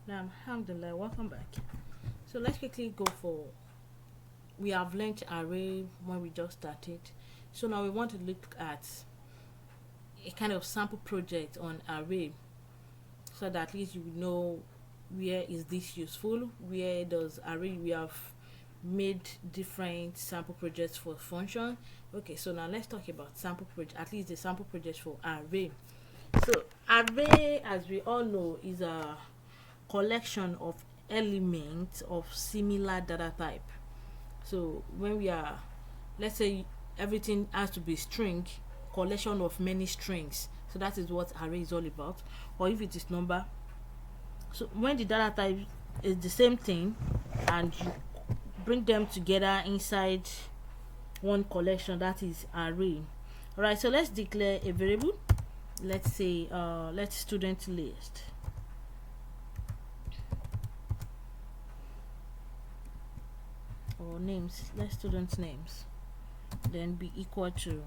Now, alhamdulillah, welcome back. So let's quickly go for, we have learned array when we just started. So now we want to look at a kind of sample project on array, so that at least you know where is this useful, where does array, we have made different sample projects for function. Okay, so now let's talk about sample project, at least the sample project for array. So array, as we all know, is a collection of elements of similar data type. So when we are, let's say everything has to be string, collection of many strings, so that is what array is all about. Or if it is number, so when the data type is the same thing and you bring them together inside one collection, that is array. All right, so let's declare a variable. Let's say let's student list. Or names, let's student names, then be equal to,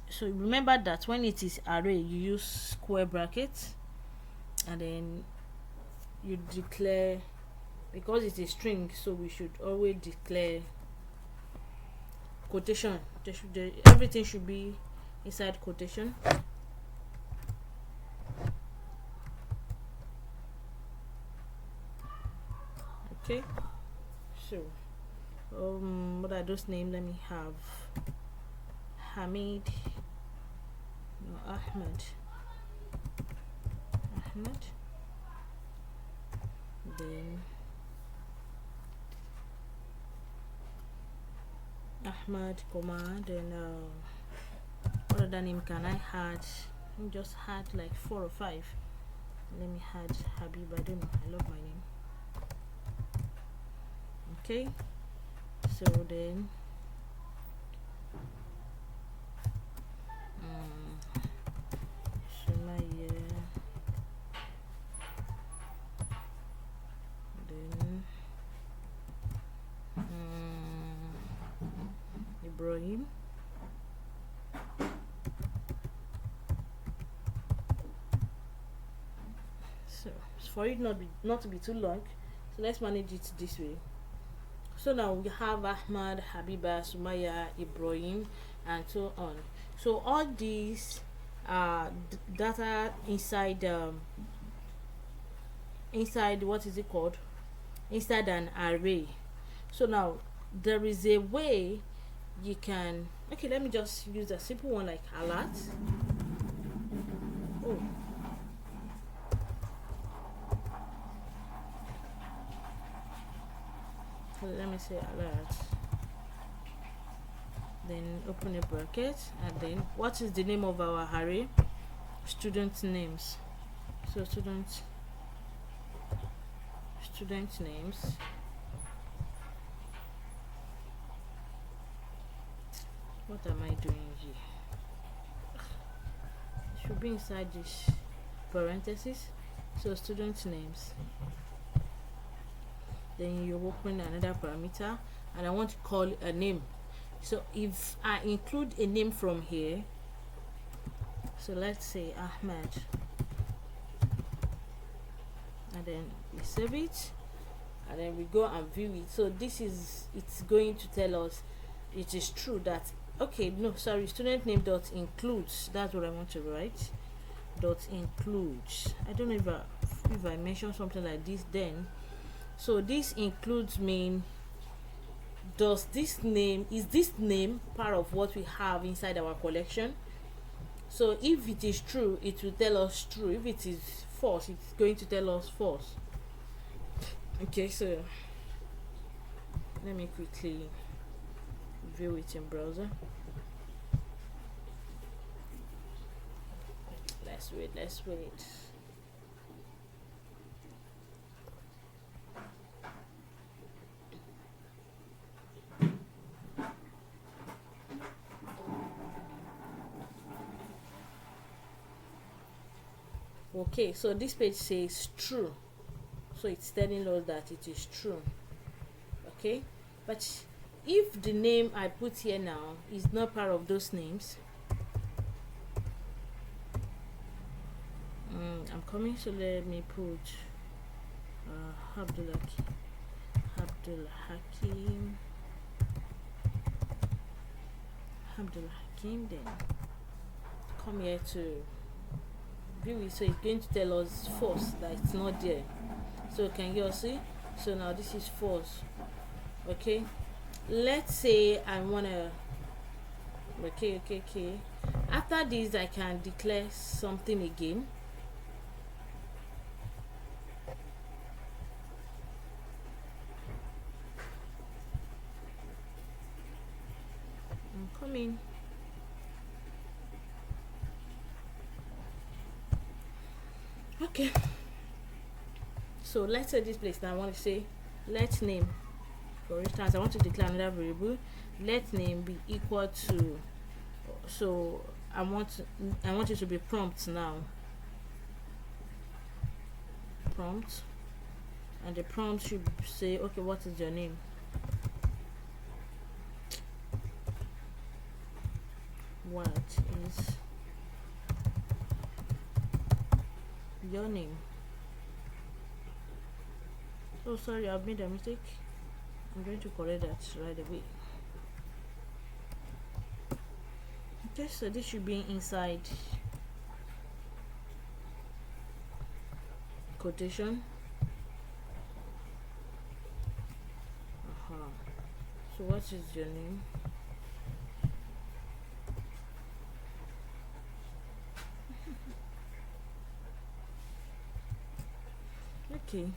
so remember that when it is array you use square brackets, and then you declare, because it's a string, so we should always declare quotation. Everything should be inside quotation. Okay, so what are those names? Let me have Hamid, no, Ahmed, then Ahmad, comma, then what other name can I add? I just had like 4 or 5. Let me add Habib. I don't know, I love my name. Okay, so then Sumaya, then Ibrahim, so for it not to be too long, so let's manage it this way. So now we have Ahmad, Habiba, Sumaya, Ibrahim, and so on. So all these data inside inside, what is it called, inside an array. So now there is a way you can, okay, let me just use a simple one like alert. Oh, let me say alert, then open a bracket, and then what is the name of our array? Student names. So student names, what am I doing here? It should be inside this parenthesis. So student names, then you open another parameter, and I want to call a name. So if I include a name from here, so let's say Ahmed, and then we save it, and then we go and view it. So this is, it's going to tell us it is true that, okay, no, sorry, student name dot includes, that's what I want to write, dot includes. I don't know if I mention something like this, then so this includes mean, does this name, is this name part of what we have inside our collection? So if it is true, it will tell us true. If it is false, it's going to tell us false. Okay, so let me quickly view it in browser. Let's wait. Okay, so this page says true, so it's telling us that it is true. Okay, but if the name I put here now is not part of those names, I'm coming, so let me put Abdul Hakim, then come here to view it. So it's going to tell us false, that it's not there. So can you all see? So now this is false. Okay, let's say I wanna okay. After this I can declare something again. I'm coming. Okay, so let's say this place now I want to say let name, for instance I want to declare another variable. Let name be equal to, so I want it to be prompt now, prompt, and the prompt should say, okay, what is your name? What is your name? Oh, sorry, I've made a mistake. I'm going to correct that right away. Okay, so this should be inside quotation. So what is your name? Okay,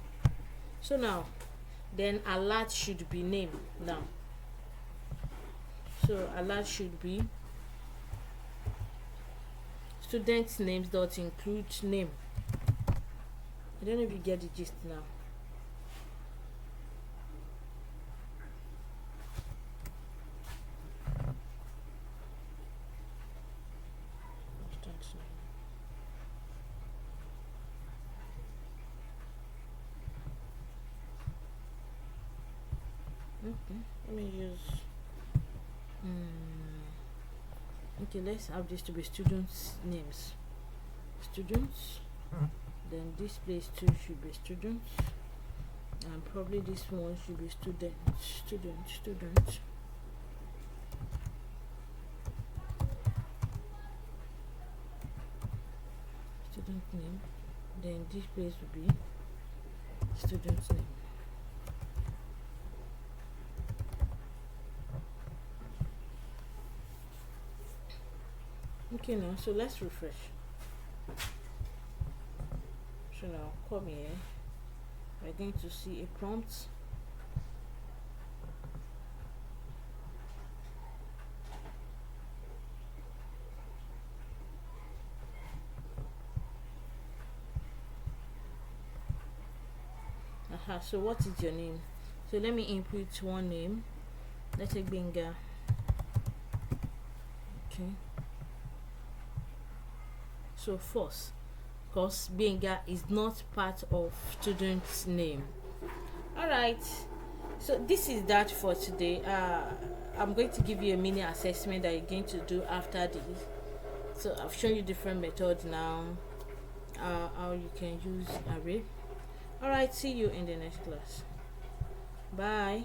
so now then alert should be name now. So alert should be student names dot include name. I don't know if you get the gist now. Okay, let me use okay, let's have this to be students names. Students, then this place too should be students, and probably this one should be student name, then this place will be student's name. Okay, now so let's refresh. So now come here, we're going to see a prompt. So what is your name? So let me input one name. Let's say Benga. Okay, so false, because Benga is not part of student's name. Alright, so this is that for today. I'm going to give you a mini assessment that you're going to do after this. So I've shown you different methods now, how you can use array. Alright, see you in the next class. Bye.